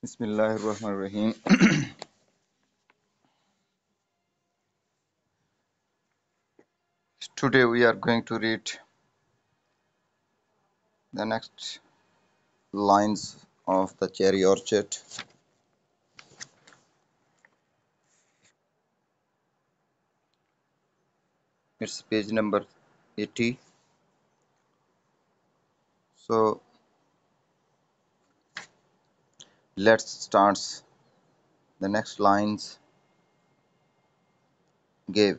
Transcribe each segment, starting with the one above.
Bismillahirrahmanirrahim. Today we are going to read the next lines of the Cherry Orchard. It's page number 80. So let's start the next lines. Gave,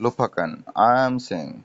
Lupakan, I am saying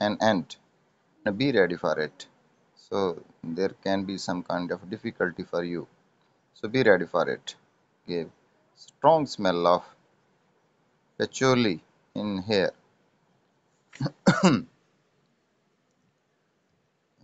an end. Now be ready for it. So there can be some kind of difficulty for you. So be ready for it. Give strong smell of patchouli in here.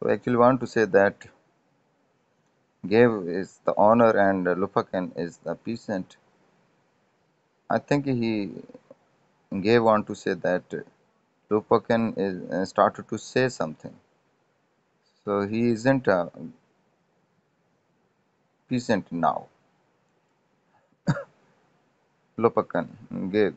So I actually want to say that Gabe is the owner and Lupakan is the peasant. I think Gabe want to say that Lupakan is started to say something. So he isn't a peasant now. Lupakan, Gabe.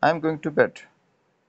I am going to bed.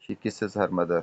She kisses her mother.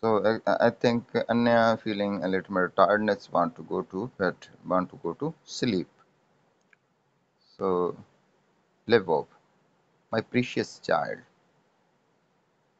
So I think Anya feeling a little more tiredness, want to go to bed, want to go to sleep. So live off, my precious child.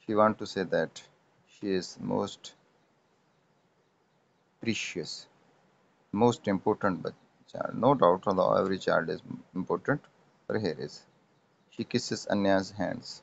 She want to say that she is most precious, most important child. No doubt, although every child is important, but here is. She kisses Anya's hands.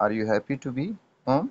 Are you happy to be home?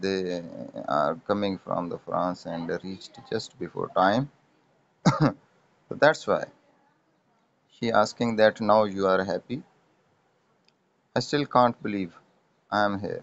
they are coming from the France and reached just before time. So that's why she asking that now you are happy. I still can't believe I am here.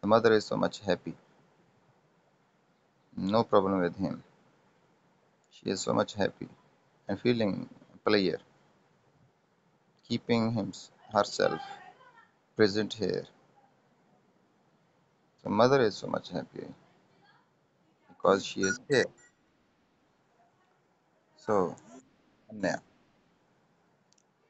the mother is so much happy. No problem with him. She is so much happy and feeling pleasure, keeping herself present here. So mother is so much happy because she is here. So Anya,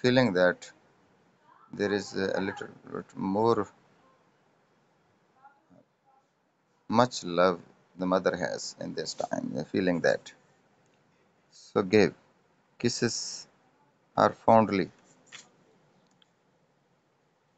Feeling that there is a little bit more much love the mother has in this time, feeling that. So Gabe kisses her fondly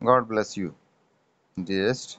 God bless you dearest.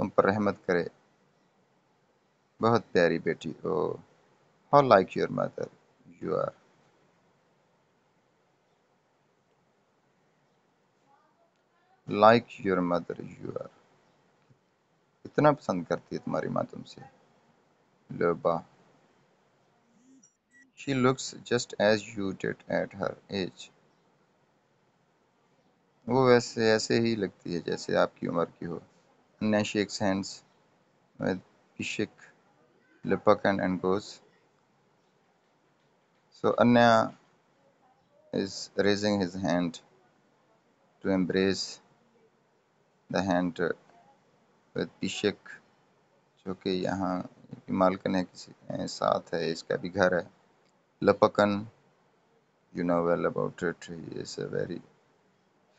تم پر رحمت کرے، بہت پیاری بیٹی. Oh how like your mother you are. Like your mother you are. اتنا پسند کرتی ہے تمہاری ماں تم سے. لبا she looks just as you did at her age. وہ ویسے ایسے ہی لگتی ہے جیسے آپ کی عمر کی ہو. Anya shakes hands with Pishik, Lipakan and goes. So Anya is raising his hand to embrace the hand with Pishik, جو کہ یہاں کی مالکن ہے، کسی ساتھ ہے، اس کا بھی گھر ہے. Lipakan, you know well about it, he is a very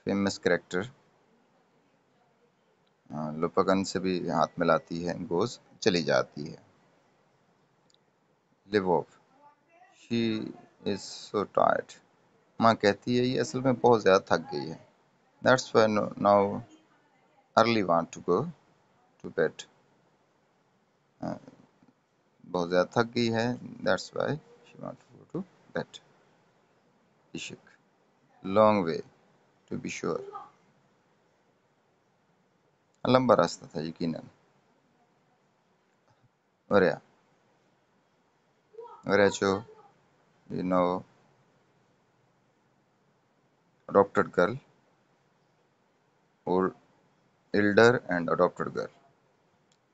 famous character. لپکن سے بھی ہاتھ ملاتی ہے، گوز چلی جاتی ہے. Leave off she is so tired. ماں کہتی ہے یہ اصل میں بہت زیادہ تھک گئی ہے. That's why now early want to go to bed. بہت زیادہ تھک گئی ہے، that's why she want to go to bed. عشق long way to be sure. لمبا راستہ تھا یقیناً. وریا وریا you know adopted girl or elder and adopted girl.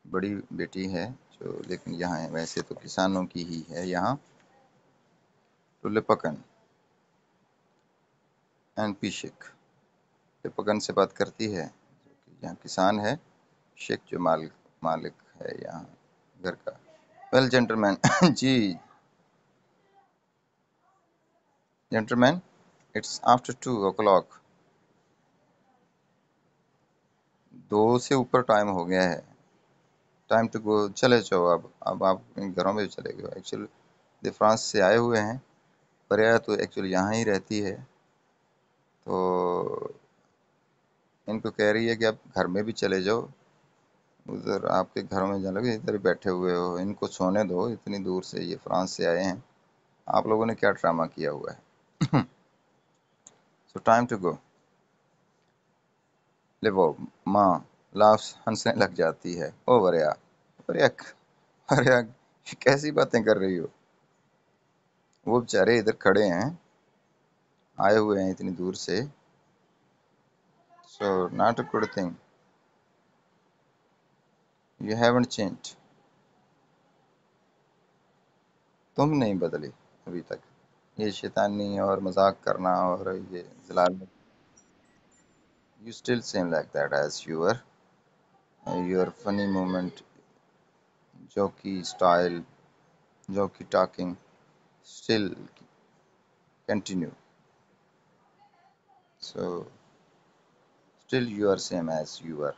بڑی بیٹی ہے جو لیکن یہاں ہے، ویسے تو کسانوں کی ہی ہے یہاں. تو لپکن اینڈ پیشک. لپکن سے بات کرتی ہے جو کہ یہاں کسان ہے، شیخ جو مالک ہے یہاں گھر کا. ویل جینٹلمین جی جینٹلمین اٹس آفٹر 2 o'clock. 2 سے اوپر ٹائم ہو گیا ہے. Time to go. چلے جاؤ اب آپ گھروں میں چلے گئے. ایکچولی دی فرانس سے آئے ہوئے ہیں. پریا تو ایکچولی یہاں ہی رہتی ہے، تو ان کو کہہ رہی ہے کہ آپ گھر میں بھی چلے جاؤ. ادھر آپ کے گھروں میں جانے لگے، ادھر ہی بیٹھے ہوئے ہو، ان کو سونے دو. اتنی دور سے یہ فرانس سے آئے ہیں، آپ لوگوں نے کیا ڈرامہ کیا ہوا ہے. سو ٹائم ٹو گو. لیو ماں لافس ہنسنے لگ جاتی ہے. او وریا وریا وریا کیسی باتیں کر رہی ہو. وہ بیچارے ادھر کھڑے ہیں، آئے ہوئے ہیں اتنی دور سے. So not a good thing. You haven't change. تم نہیں بدلی ابھی تک. یہ شیطانی اور مذاق کرنا اور یہ زلال. You still seem like that as you were. Your funny moment, jokey style, jokey talking, still continue. So, still you are same as you were.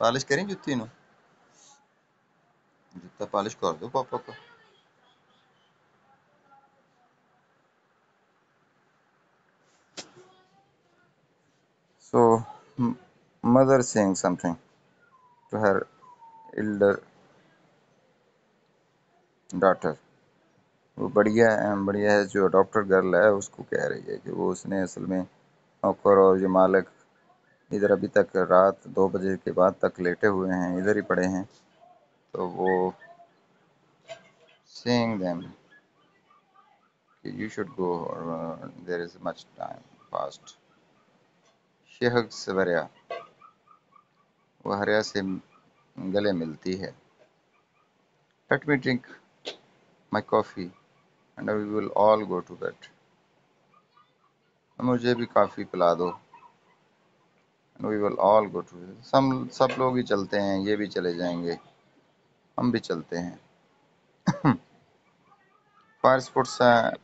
Polish کریں جُتی نو جُتا پالش کر دو پاپا کو. So mother saying something to her elder daughter. وہ بڑھیا ہے جو doctor girl ہے، اس کو کہہ رہی ہے کہ وہ اس نے اصل میں نوکر اور یہ مالک ادھر ابھی تک رات 2 بجے کے بعد تک لیٹے ہوئے ہیں، ادھر ہی پڑے ہیں. تو وہ seeing them you should go there is much time past. She hugs Varya. وہ ہریا سے گلے ملتی ہے. Let me drink my coffee and we will all go to bed. مجھے بھی کافی پلا دو. And we will all go to bed. سب لوگ ہی چلتے ہیں، یہ بھی چلے جائیں گے، ہم بھی چلتے ہیں. Fires puts a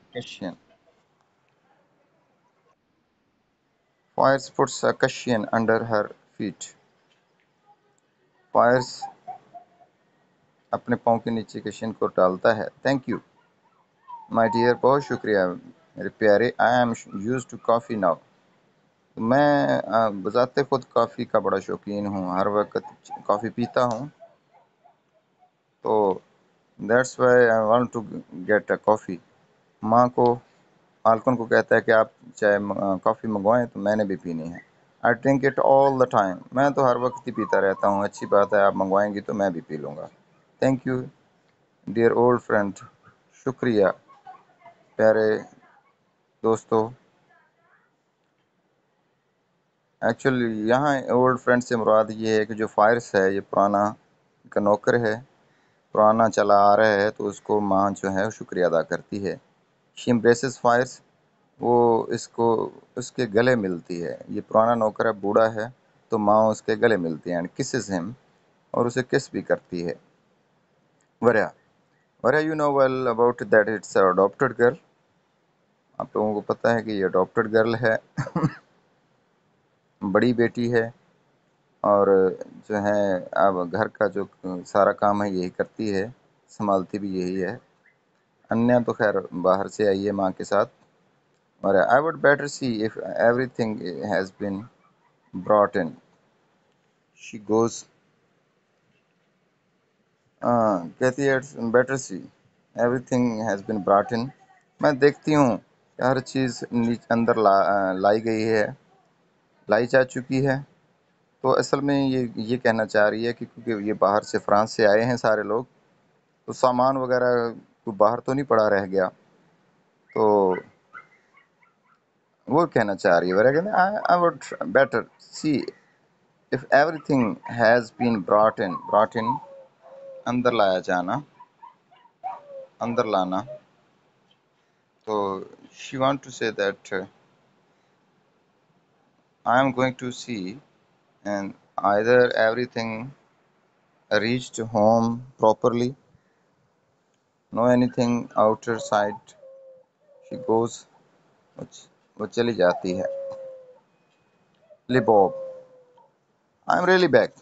cushion under her feet. Fires اپنے پاؤں کے نیچے کشن کو ڈالتا ہے. تھینک یو مائی ڈیئر، بہت شکریہ میرے پیارے. I am used to coffee now. میں بذات خود کافی کا بڑا شوقین ہوں، ہر وقت کافی پیتا ہوں. تو that's why I want to get a coffee. ماں کو مالکن کو کہتا ہے کہ آپ چائے کافی منگوائیں، تو میں نے بھی پینی ہے. I drink it all the time. میں تو ہر وقت ہی پیتا رہتا ہوں. اچھی بات ہے، آپ منگوائیں گی تو میں بھی پی لوں گا. Thank you dear old friend. شکریہ پیارے دوستو. ایکچولی یہاں اولڈ فرینڈ سے مراد یہ ہے کہ جو فائرس ہے یہ پرانا کا نوکر ہے، پرانا چلا آ رہا ہے، تو اس کو ماں جو ہے شکریہ ادا کرتی ہے. شی امبریسز فائرس. وہ اس کے گلے ملتی ہے. یہ پرانا نوکر ہے، بوڑھا ہے، تو ماں اس کے گلے ملتی ہے، اینڈ کسز ہم، اور اسے کس بھی کرتی ہے. Varya you know well about that it's adopted girl. آپ لوگوں کو پتہ ہے کہ یہ اڈاپٹڈ گرل ہے، بڑی بیٹی ہے، اور جو ہے اب گھر کا جو سارا کام ہے یہی کرتی ہے، سنبھالتی بھی یہی ہے. انیا تو خیر باہر سے آئی ہے ماں کے ساتھ. اور I would better see if everything has been brought in. She goes, کہتی ہے better see everything has been brought in. میں دیکھتی ہوں کہ ہر چیز اندر لائی گئی ہے، لائی جا چکی ہے. تو اصل میں یہ کہنا چاہ رہی ہے کہ کیونکہ یہ باہر سے فرانس سے آئے ہیں سارے لوگ، تو سامان وغیرہ کو باہر تو نہیں پڑا رہ گیا. تو وہ کہنا چاہ رہی ہے I would better see if everything has been brought in. اندر لایا جانا، اندر لانا. تو she want to say that I am going to see and either everything reached home properly, no anything outer side. She goes, وہ چلی جاتی ہے. Libob, I am really back.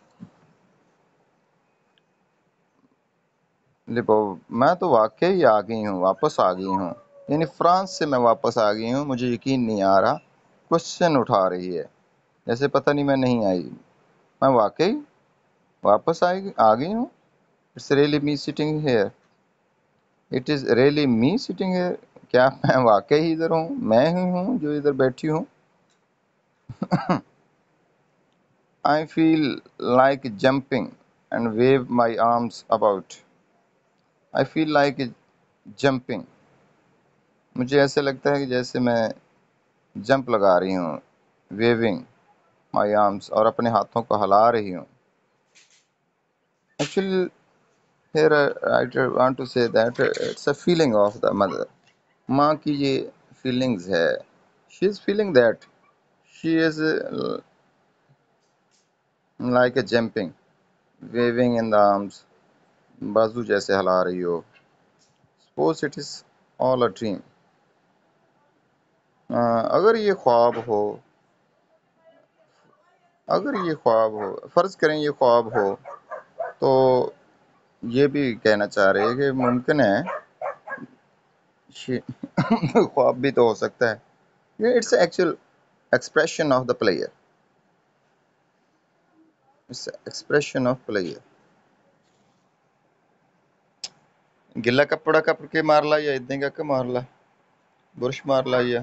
Libob, میں تو واقعی آ گئی ہوں، واپس آ گئی ہوں. یعنی فرانس سے میں واپس آ گئی ہوں. مجھے یقین نہیں آ رہا. کوشچن اٹھا رہی ہے جیسے پتہ نہیں میں نہیں آئی. میں واقعی واپس آ گئی ہوں. It's really me sitting here. It is really me sitting here. کیا میں واقعی ادھر ہوں؟ میں ہی ہوں جو ادھر بیٹھی ہوں. I feel like jumping and wave my arms about. I feel like jumping. مجھے ایسے لگتا ہے کہ جیسے میں جمپ لگا رہی ہوں. ویونگ مائی آرمس، اور اپنے ہاتھوں کو ہلا رہی ہوں. Actually here I want to say that it's a feeling of the mother. ماں کی یہ فیلنگز ہے. she is feeling that she is like a jumping, waving in the arms. بازو جیسے ہلا رہی ہو. suppose it is all a dream. اگر یہ خواب ہو، فرض کریں یہ خواب ہو، تو یہ بھی کہنا چاہ رہے ہیں کہ ممکن ہے خواب بھی تو ہو سکتا ہے. It's actual expression of the player. Expression of player. گلا کپڑا کپ کے مار لا یا ادیں کا مار لا، برش مار لا یا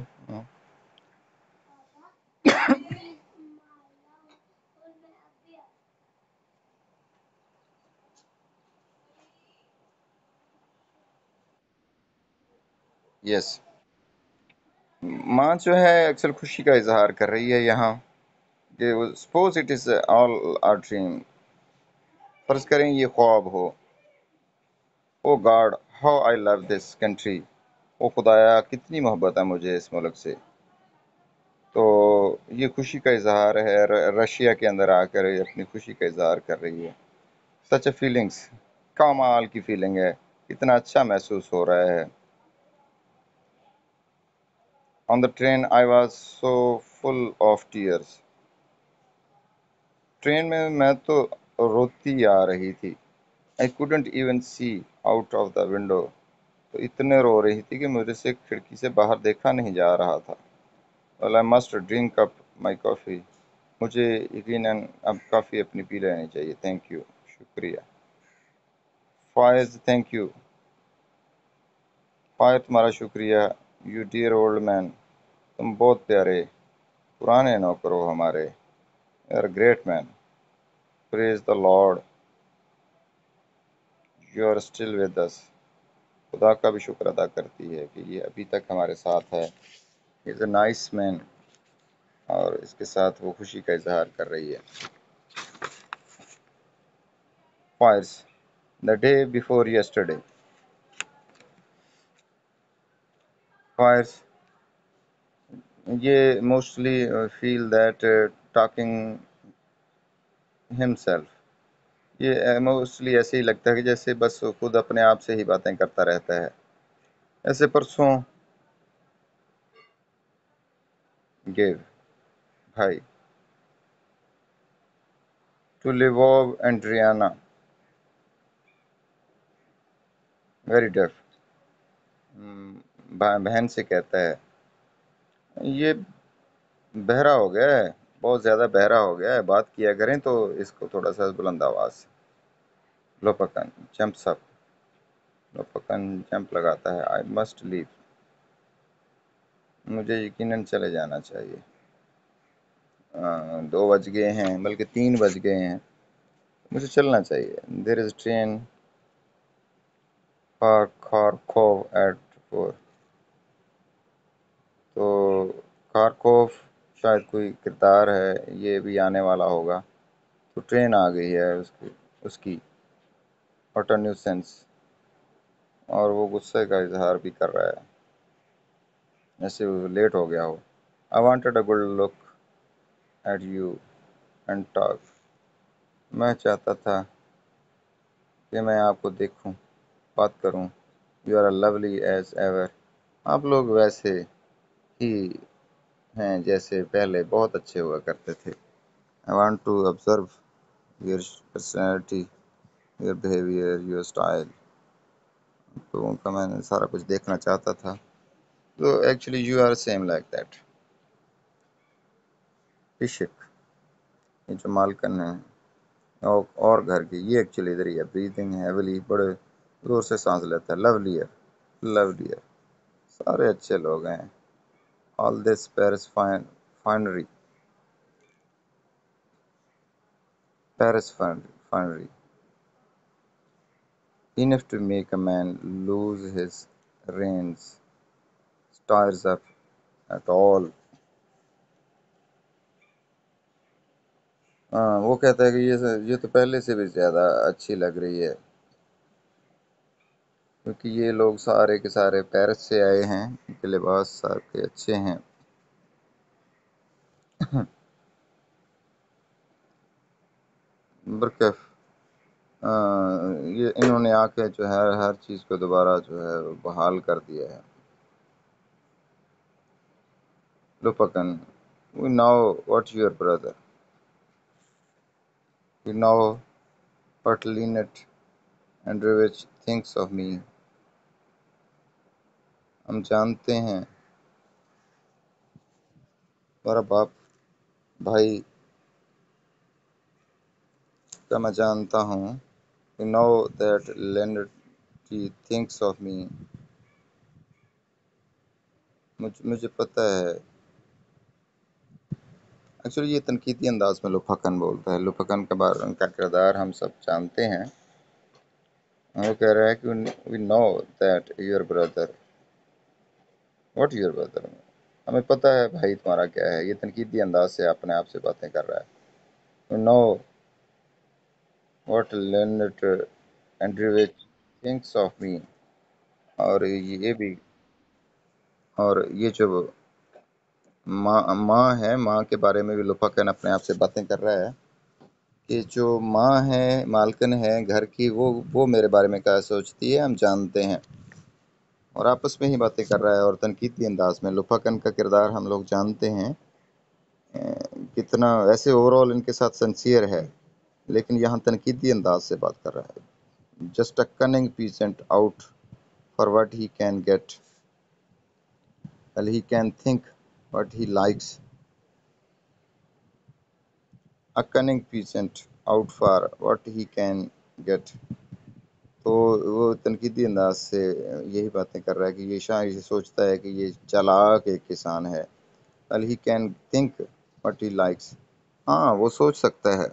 یس. ماں جو ہے اکثر خوشی کا اظہار کر رہی ہے یہاں کہ suppose it is all a dream. فرض کریں یہ خواب ہو. Oh God how I love this country. او خدایا کتنی محبت ہے مجھے اس ملک سے. تو یہ خوشی کا اظہار ہے. رشیا کے اندر آ کر اپنی خوشی کا اظہار کر رہی ہے. سچ اے فیلنگس. کمال کی فیلنگ ہے. اتنا اچھا محسوس ہو رہا ہے. On the train I was so full of tears. Train میں تو روتی آ رہی تھی. I couldn't even see out of the window. تو اتنے رو رہی تھی کہ مجھے سے کھڑکی سے باہر دیکھا نہیں جا رہا تھا. Well, I must drink up my coffee. مجھے یقیناً اب کافی اپنی پی لینی چاہیے. Thank you. شکریہ. Faiz thank you. فائز تمہارا شکریہ. You dear old man. تم بہت پیارے پرانے نوکر ہو ہمارے. You are great man. Praise the lord. You are still with us. خدا کا بھی شکر ادا کرتی ہے کہ یہ ابھی تک ہمارے ساتھ ہے. از اے نائس مین. اور اس کے ساتھ وہ خوشی کا اظہار کر رہی ہے. Firs. The day before yesterday. Firs. یہ mostly feel that talking himself. یہ موسٹلی ایسے ہی لگتا ہے کہ جیسے بس خود اپنے آپ سے ہی باتیں کرتا رہتا ہے. ایسے پرسوں گیو بھائی ٹو لیوو اینڈریانا ویری ڈیف. بہن سے کہتا ہے یہ بہرا ہو گیا ہے، بہت زیادہ بہرا ہو گیا ہے، بات کیا کریں تو اس کو تھوڑا سا بلند آواز سے. لوپکن جمپس اپ. لوپکن جمپ لگاتا ہے. آئی مسٹ لیو. مجھے یقیناً چلے جانا چاہیے. 2 بج گئے ہیں، بلکہ 3 بج گئے ہیں. مجھے چلنا چاہیے. دیر از ٹرین فار خارکوف ایٹ 4. تو خارکوف شاید کوئی کردار ہے، یہ بھی آنے والا ہوگا. تو ٹرین آ گئی ہے اس کی آٹونیوسنس. اور وہ غصے کا اظہار بھی کر رہا ہے جیسے وہ لیٹ ہو گیا ہو. I wanted a good look at you and talk. میں چاہتا تھا کہ میں آپ کو دیکھوں، بات کروں. You are lovely as ever. آپ لوگ ویسے ہی ہیں جیسے پہلے بہت اچھے ہوا کرتے تھے. I want to observe your personality, your behavior, your style. تو ان کا میں نے سارا کچھ دیکھنا چاہتا تھا. تو actually you are same like that. عشق. یہ جو مالکن ہے اور گھر کی، یہ ایکچولی ادھر ہی ہے. Breathing heavily. بڑے زور سے سانس لیتا ہے. Love liar. Love liar. سارے اچھے لوگ ہیں. All this Paris finery. Paris finery. Enough to make a man lose his reins. Stars up at all. وہ کہتا ہے کہ یہ تو پہلے سے بھی زیادہ اچھی لگ رہی ہے، کیونکہ یہ لوگ سارے کے سارے پیرس سے آئے ہیں. ان کے لباس سارے اچھے ہیں. برکف. یہ انہوں نے آ کے جو ہے ہر چیز کو دوبارہ جو ہے بحال کر دیا ہے. لوپکن. We know what your brother. We know what Lynette Andreevich thinks of me. ہم جانتے ہیں تمہارا بھائی کا میں جانتا ہوں. We know that Lynette thinks of me. مجھے پتہ ہے. ایکچولی یہ تنقیدی انداز میں لوپکن بولتا ہے. لوپکن کے بارے ان کا کردار ہم سب جانتے ہیں. وہ کہہ رہا ہے کہ we know that your brother. What your brother. ہمیں پتہ ہے بھائی تمہارا کیا ہے. یہ تنقیدی انداز سے اپنے آپ سے باتیں کر رہا ہے. We know what Lynette Andreevich thinks of me. اور یہ بھی، اور یہ جو ماں ہے، ماں کے بارے میں بھی لوپکن اپنے آپ سے باتیں کر رہا ہے کہ جو ماں ہے، مالکن ہے گھر کی، وہ میرے بارے میں کیا سوچتی ہے ہم جانتے ہیں. اور آپس میں ہی باتیں کر رہا ہے اور تنقیدی انداز میں. لوپکن کا کردار ہم لوگ جانتے ہیں کتنا ویسے اوور آل ان کے ساتھ سنسیئر ہے، لیکن یہاں تنقیدی انداز سے بات کر رہا ہے. just a cunning peasant out for what he can get. Well, he can think what he likes. A cunning peasant out for what he can get. تو وہ تنقیدی انداز سے یہی باتیں کر رہا ہے کہ یہ شاہ یہ سوچتا ہے کہ یہ چالاک ایک کسان ہے. well he can think what he likes. ہاں وہ سوچ سکتا ہے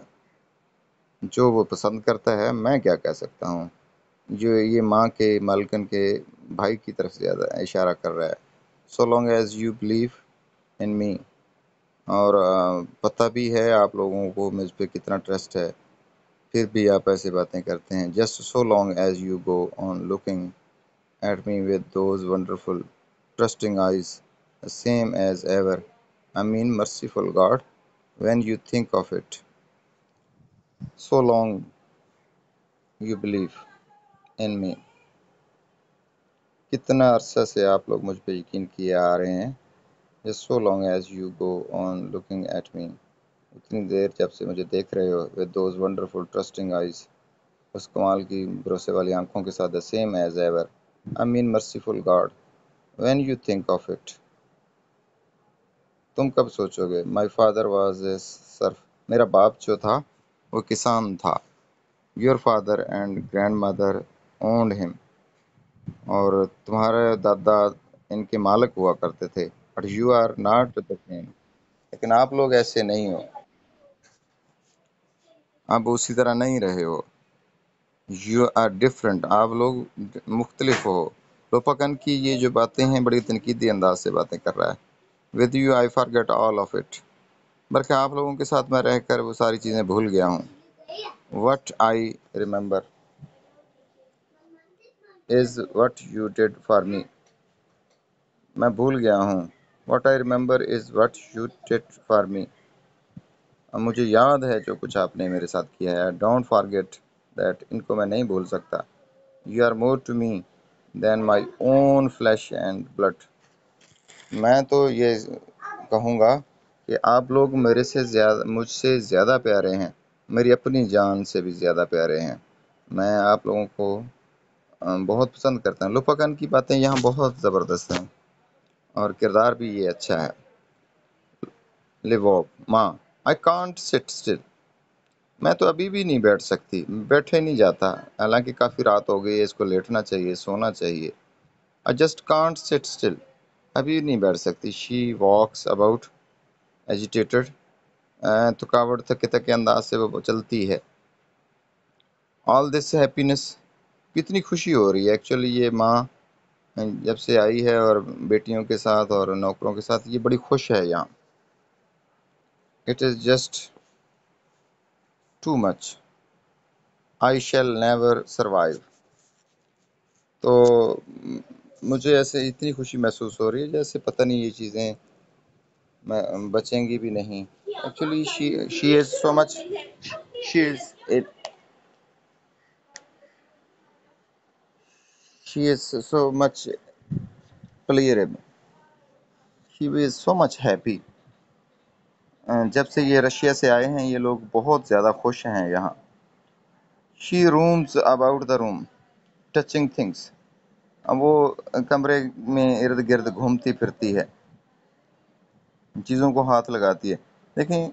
جو وہ پسند کرتا ہے. میں کیا کہہ سکتا ہوں. جو یہ ماں کے مالکن کے بھائی کی طرف زیادہ اشارہ کر رہا ہے. so long as you believe in me. اور پتہ بھی ہے آپ لوگوں کو مجھ پہ کتنا ٹرسٹ ہے، پھر بھی آپ ایسی باتیں کرتے ہیں. just so long as you go on looking at me with those wonderful trusting eyes, the same as ever. I mean, merciful God, when you think of it. So long you believe in me. کتنا عرصہ سے آپ لوگ مجھ پہ یقین کیے آ رہے ہیں. just so long as you go on looking at me. اتنی دیر جب سے مجھے دیکھ رہے ہو. with those wonderful trusting eyes. اس کمال کی بھروسے والی آنکھوں کے ساتھ. the same as ever. I mean merciful God. when you think of it. تم کب سوچو گے. my father was a serf. میرا باپ جو تھا وہ کسان تھا. your father and grandmother owned him. اور تمہارے دادا ان کے مالک ہوا کرتے تھے. but you are not the same. لیکن آپ لوگ ایسے نہیں ہو. آپ اسی طرح نہیں رہے ہو. you are different. آپ لوگ مختلف ہو. لوپکن کی یہ جو باتیں ہیں بڑی تنقیدی انداز سے باتیں کر رہا ہے. with you I forget all of it. بلکہ آپ لوگوں کے ساتھ میں رہ کر وہ ساری چیزیں بھول گیا ہوں. what I remember is what you did for me. میں بھول گیا ہوں. what I remember is what you did for me. مجھے یاد ہے جو کچھ آپ نے میرے ساتھ کیا ہے. don't forget that. ان کو میں نہیں بھول سکتا. you are more to me than my own flesh and blood. میں تو یہ کہوں گا کہ آپ لوگ مجھ سے زیادہ پیارے ہیں. میری اپنی جان سے بھی زیادہ پیارے ہیں. میں آپ لوگوں کو بہت پسند کرتا ہوں. لوپکن کی باتیں یہاں بہت زبردست ہیں اور کردار بھی یہ اچھا ہے. لیو ماں I can't sit still. میں تو ابھی بھی نہیں بیٹھ سکتی. بیٹھے نہیں جاتا. حالانکہ کافی رات ہو گئی ہے، اس کو لیٹنا چاہیے، سونا چاہیے. I just can't sit still. ابھی نہیں بیٹھ سکتی. she walks about agitated. تھکاوٹ تھکے تھکے انداز سے وہ چلتی ہے. all this happiness. کتنی خوشی ہو رہی ہے. ایکچولی یہ ماں جب سے آئی ہے اور بیٹیوں کے ساتھ اور نوکروں کے ساتھ یہ بڑی خوش ہے یہاں. it is just too much. I shall never survive. تو مجھے ایسے اتنی خوشی محسوس ہو رہی ہے جیسے پتہ نہیں یہ چیزیں بچیں گی بھی نہیں. Actually she is so much she is it she is so much pleasurable. she is so much happy. جب سے یہ رشیا سے آئے ہیں یہ لوگ بہت زیادہ خوش ہیں یہاں. she roams about the room touching things. وہ کمرے میں ارد گرد گھومتی پھرتی ہے، چیزوں کو ہاتھ لگاتی ہے. دیکھیں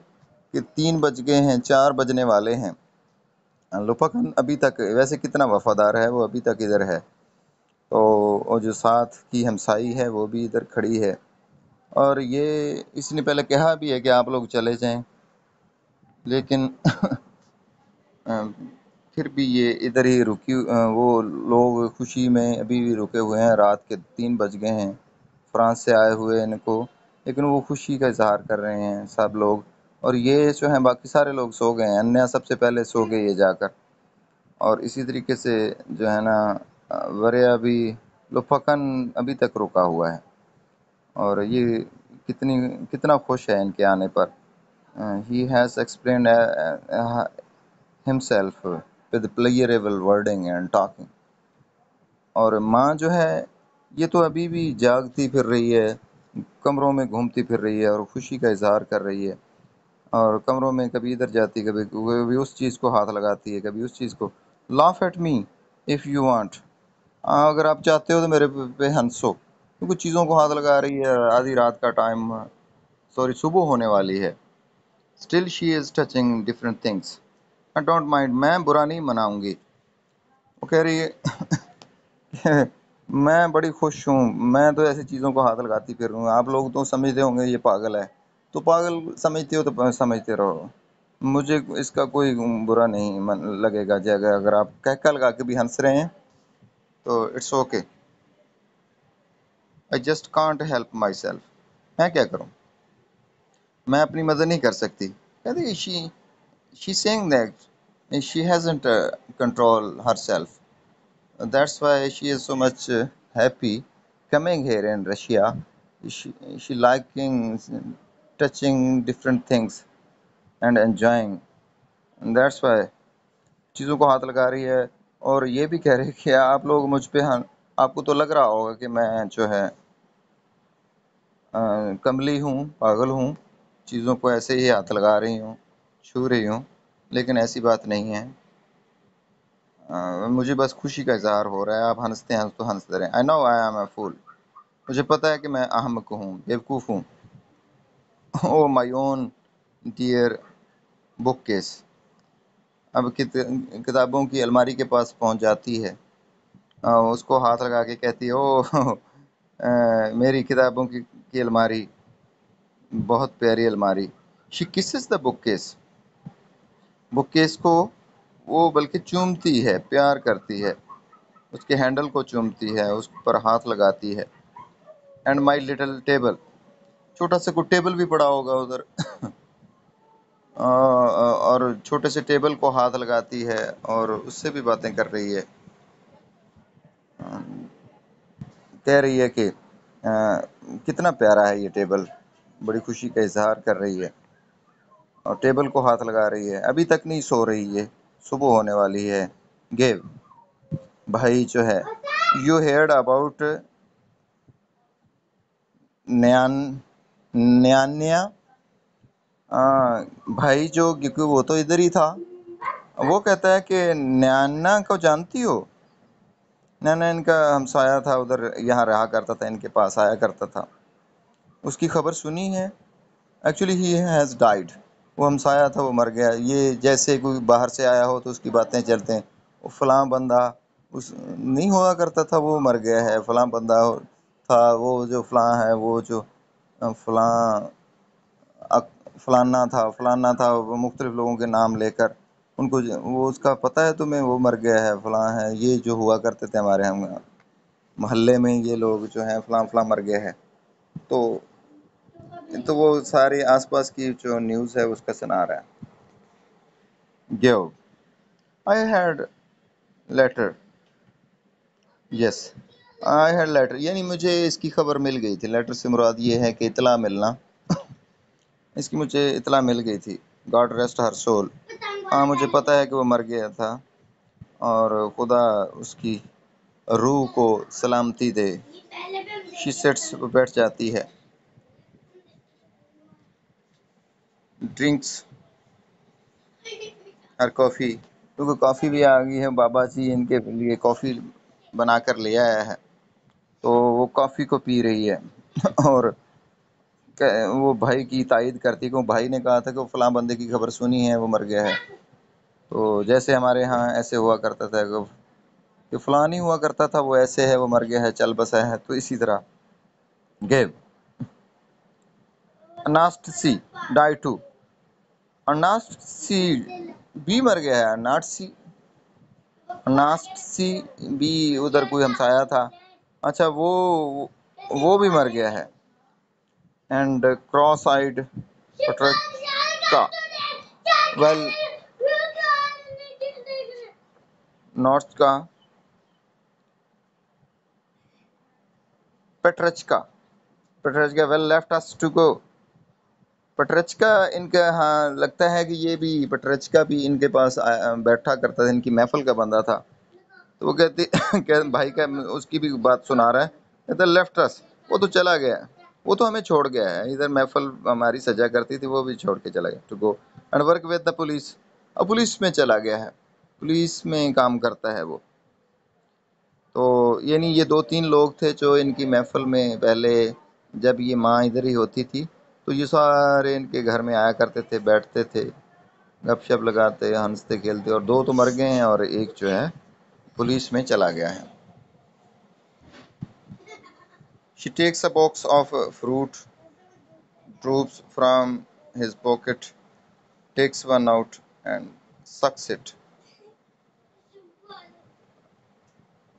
کہ 3 بج گئے ہیں، 4 بجنے والے ہیں. لوپکن ابھی تک ویسے کتنا وفادار ہے، وہ ابھی تک ادھر ہے. تو وہ جو ساتھ کی ہمسائی ہے وہ بھی ادھر کھڑی ہے. اور یہ اس نے پہلے کہا بھی ہے کہ آپ لوگ چلے جائیں، لیکن پھر بھی یہ ادھر ہی رکی. وہ لوگ خوشی میں ابھی بھی رکے ہوئے ہیں. رات کے 3 بج گئے ہیں فرانس سے آئے ہوئے ان کو، لیکن وہ خوشی کا اظہار کر رہے ہیں سب لوگ. اور یہ جو ہیں باقی سارے لوگ سو گئے ہیں. انیا سب سے پہلے سو گئی ہے جا کر. اور اسی طریقے سے جو ہے نا وریا بھی لوپکن ابھی تک رکا ہوا ہے. اور یہ کتنا خوش ہے ان کے آنے پر. he has explained himself with pleasurable wording and talking. اور ماں جو ہے یہ تو ابھی بھی جاگتی پھر رہی ہے، کمروں میں گھومتی پھر رہی ہے اور خوشی کا اظہار کر رہی ہے. اور کمروں میں کبھی ادھر جاتی، کبھی اس چیز کو ہاتھ لگاتی ہے، کبھی اس چیز کو. laugh at me. if you want. اگر آپ چاہتے ہو تو میرے پہ ہنسو، کیونکہ چیزوں کو ہاتھ لگا رہی ہے، آدھی رات کا ٹائم، سوری صبح ہونے والی ہے. Still she is touching different things. I don't mind, میں برا نہیں مناؤں گی. وہ کہہ رہی ہے میں بڑی خوش ہوں، میں تو ایسی چیزوں کو ہاتھ لگاتی پھر رہوں. آپ لوگ تو سمجھتے ہوں گے یہ پاگل ہے، تو پاگل سمجھتے ہو تو سمجھتے رہو، مجھے اس کا کوئی برا نہیں لگے گا. جگہ اگر آپ کہہ لگا کے بھی ہنس رہے ہیں تو it's okay. I just can't help myself. میں کیا کروں، میں اپنی مدد نہیں کر سکتی. کہتے she saying that she hasn't control herself. That's why she is so much happy coming here in Russia. She liking touching different things and enjoying. And that's why چیزوں کو ہاتھ لگا رہی ہے. اور یہ بھی کہہ رہی ہے کہ آپ لوگ مجھ پہ آپ کو تو لگ رہا ہوگا کہ میں جو ہے کملی ہوں، پاگل ہوں، چیزوں کو ایسے ہی ہاتھ لگا رہی ہوں، چھو رہی ہوں، لیکن ایسی بات نہیں ہے. مجھے بس خوشی کا اظہار ہو رہا ہے. آپ ہنستے ہیں تو ہنستے رہیں. آئی نو آئی ایم اے فول. مجھے پتہ ہے کہ میں احمق ہوں، بیوقوف ہوں. او مائی اون ڈیئر بک کیس. اب کتابوں کی الماری کے پاس پہنچ جاتی ہے، اس کو ہاتھ لگا کے کہتی ہے او میری کتابوں کی الماری، بہت پیاری الماری. شی kisses the book case. Book case کو وہ بلکہ چومتی ہے، پیار کرتی ہے، اس کے ہینڈل کو چومتی ہے، اس پر ہاتھ لگاتی ہے. And my little table. چھوٹا سا کوئی ٹیبل بھی پڑا ہوگا ادھر، اور چھوٹے سے ٹیبل کو ہاتھ لگاتی ہے اور اس سے بھی باتیں کر رہی ہے. کہہ رہی ہے کہ کتنا پیارا ہے یہ ٹیبل، بڑی خوشی کا اظہار کر رہی ہے اور ٹیبل کو ہاتھ لگا رہی ہے. ابھی تک نہیں سو رہی ہے، صبح ہونے والی ہے. گیو بھائی جو ہے، یو ہیئرڈ اباؤٹ نیانیا. بھائی جو کیونکہ وہ تو ادھر ہی تھا، وہ کہتا ہے کہ نیانا کو جانتی ہو؟ نیانا ان کا ہمسایہ تھا، ادھر یہاں رہا کرتا تھا، ان کے پاس آیا کرتا تھا. اس کی خبر سنی ہے؟ Actually he has died. وہ ہمسایہ تھا، وہ مر گیا. یہ جیسے کوئی باہر سے آیا ہو تو اس کی باتیں چلتے ہیں، وہ فلاں بندہ اس نہیں ہوا کرتا تھا، وہ مر گیا ہے. فلاں بندہ تھا، وہ جو فلاں ہے، وہ جو فلاں فلانا تھا، وہ مختلف لوگوں کے نام لے کر ان کو وہ اس کا پتہ ہے تمہیں، وہ مر گیا ہے، فلاں ہے. یہ جو ہوا کرتے تھے ہمارے ہم محلے میں، یہ لوگ جو ہیں فلاں فلاں مر گئے ہیں. تو وہ ساری آس پاس کی جو نیوز ہے اس کا سنا رہا ہے. Give I had letter. Yes I had letter, یعنی مجھے اس کی خبر مل گئی تھی. لیٹر سے مراد یہ ہے کہ اطلاع ملنا. اس کی مجھے اطلاع مل گئی تھی. گاڈ ریسٹ ہر سول. مجھے پتہ ہے کہ وہ مر گیا تھا اور خدا اس کی روح کو سلامتی دے. شی سیٹس، وہ بیٹھ جاتی ہے. ڈرنکس ہر کافی، کیونکہ کافی بھی آ گئی ہے. بابا جی ان کے لیے کافی بنا کر لے آیا ہے، تو وہ کافی کو پی رہی ہے. اور وہ بھائی کی تائید کرتی، کہ بھائی نے کہا تھا کہ وہ فلاں بندے کی خبر سنی ہے، وہ مر گیا ہے. تو جیسے ہمارے ہاں ایسے ہوا کرتا تھا کہ فلاں نہیں ہوا کرتا تھا، وہ ایسے ہے، وہ مر گیا ہے، چل بسا ہے. تو اسی طرح گیو اناسٹ سی ڈائی ٹو. اناسٹ سی بھی مر گیا ہے. اناسٹ سی بھی ادھر کوئی ہمسایا تھا. اچھا وہ بھی مر گیا ہے. And cross eyed Petrushka. Well north کا Petrushka well left us to go. Petrushka ان کا، ہاں لگتا ہے کہ یہ بھی پٹرچکا بھی ان کے پاس بیٹھا کرتا تھا، ان کی محفل کا بندہ تھا. تو وہ کہتے بھائی کا اس کی بھی بات سنا رہا ہے. کہتا لیفٹ اس، وہ تو چلا گیا، وہ تو ہمیں چھوڑ گیا ہے. ادھر محفل ہماری سجا کرتی تھی، وہ بھی چھوڑ کے چلا گیا. To go and work with the police. اب پولیس میں چلا گیا ہے، پولیس میں کام کرتا ہے وہ. یعنی یہ 2-3 لوگ تھے جو ان کی محفل میں پہلے جب یہ ماں ادھر ہی ہوتی تھی تو یہ سارے ان کے گھر میں آیا کرتے تھے، بیٹھتے تھے، گپ شپ لگاتے، ہنستے کھیلتے، اور 2 تو مر گئے ہیں اور ایک جو ہے پولیس میں چلا گیا ہے۔ She takes a box of fruit, drops from his pocket, takes one out and sucks it.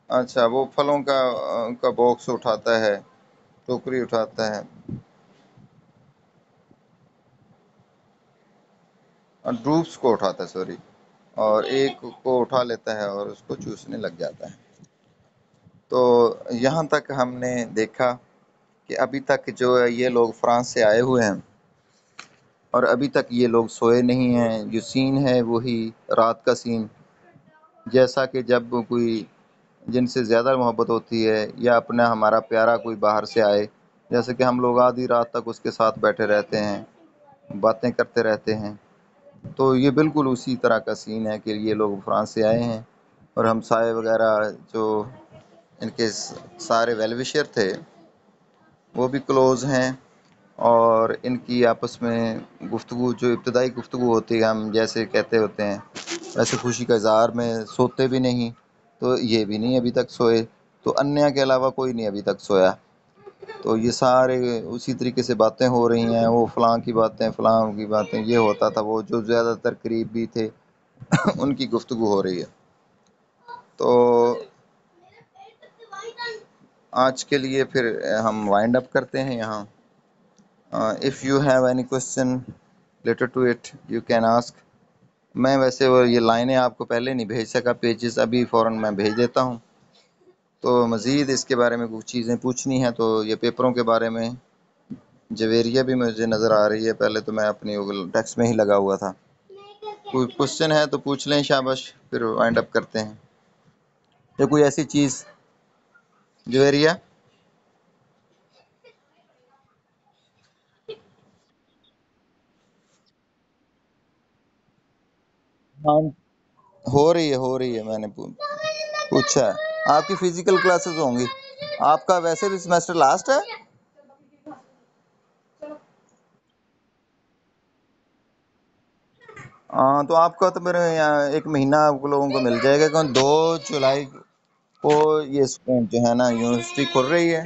اچھا، وہ پھلوں کا باکس اٹھاتا ہے، ٹوکری اٹھاتا ہے، ڈروپس کو اٹھاتا ہے، سوری، اور ایک کو اٹھا لیتا ہے اور اس کو چوسنے لگ جاتا ہے۔ تو یہاں تک ہم نے دیکھا کہ ابھی تک جو یہ لوگ فرانس سے آئے ہوئے ہیں اور ابھی تک یہ لوگ سوئے نہیں ہیں۔ جو سین ہے وہی رات کا سین، جیسا کہ جب کوئی جن سے زیادہ محبت ہوتی ہے یا اپنا ہمارا پیارا کوئی باہر سے آئے، جیسے کہ ہم لوگ آدھی رات تک اس کے ساتھ بیٹھے رہتے ہیں، باتیں کرتے رہتے ہیں، تو یہ بالکل اسی طرح کا سین ہے کہ یہ لوگ فرانس سے آئے ہیں اور ہمسائے وغیرہ جو ان کے سارے ویل وشر تھے وہ بھی کلوز ہیں، اور ان کی آپس میں گفتگو جو ابتدائی گفتگو ہوتی ہے، ہم جیسے کہتے ہوتے ہیں ویسے خوشی کا اظہار میں سوتے بھی نہیں، تو یہ بھی نہیں ابھی تک سوئے، تو انیا کے علاوہ کوئی نہیں ابھی تک سویا، تو یہ سارے اسی طریقے سے باتیں ہو رہی ہیں، وہ فلاں کی باتیں، فلاں کی باتیں، یہ ہوتا تھا، وہ جو زیادہ تر قریب بھی تھے ان کی گفتگو ہو رہی ہے۔ تو آج کے لیے پھر ہم وائنڈ اپ کرتے ہیں یہاں۔ If you have any question related to it you can ask. میں ویسے وہ یہ لائنیں آپ کو پہلے نہیں بھیج سکا، پیجز ابھی فوراً میں بھیج دیتا ہوں، تو مزید اس کے بارے میں کچھ چیزیں پوچھنی ہیں تو یہ پیپروں کے بارے میں جویریہ بھی مجھے نظر آ رہی ہے، پہلے تو میں اپنی گوگل ٹیکسٹ میں ہی لگا ہوا تھا، کوئی کوسچن ہے تو پوچھ لیں شاباش، پھر وائنڈ اپ کرتے ہیں، یا کوئی ایسی چیز جویریہ؟ ہاں، ہو رہی ہے میں نے پوچھا ہے۔ آپ کی فزیکل کلاسز ہوں گی، آپ کا ویسے بھی سیمیسٹر لاسٹ ہے؟ ہاں، تو آپ کا تو میرے یہاں ایک مہینہ آپ لوگوں کو مل جائے گا، کیوں 2 جولائی کو یہ جو ہے نا یونیورسٹی کھل رہی ہے،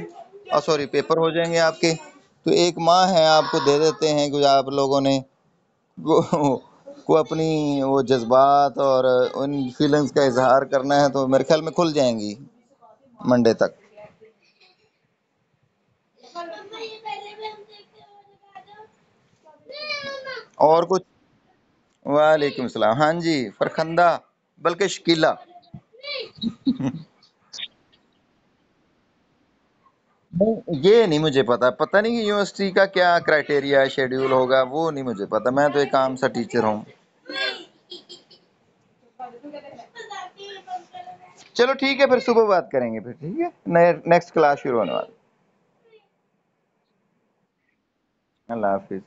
سوری پیپر ہو جائیں گے آپ کے، تو 1 ماہ ہے آپ کو دے دیتے ہیں کہ آپ لوگوں نے کو اپنی وہ جذبات اور ان فیلنگز کا اظہار کرنا ہے، تو میرے خیال میں کھل جائیں گی منڈے تک۔ اور کچھ؟ وعلیکم السلام، ہاں جی فرخندہ، بلکہ شکیلا۔ یہ نہیں مجھے پتا نہیں کہ یونیورسٹی کا کیا کرائٹیریا شیڈیول ہوگا، وہ نہیں مجھے پتا، میں تو ایک عام سا ٹیچر ہوں۔ چلو ٹھیک ہے، پھر صبح بات کریں گے، پھر ٹھیک ہے، نیکسٹ کلاس شروع ہونے والا۔ اللہ حافظ۔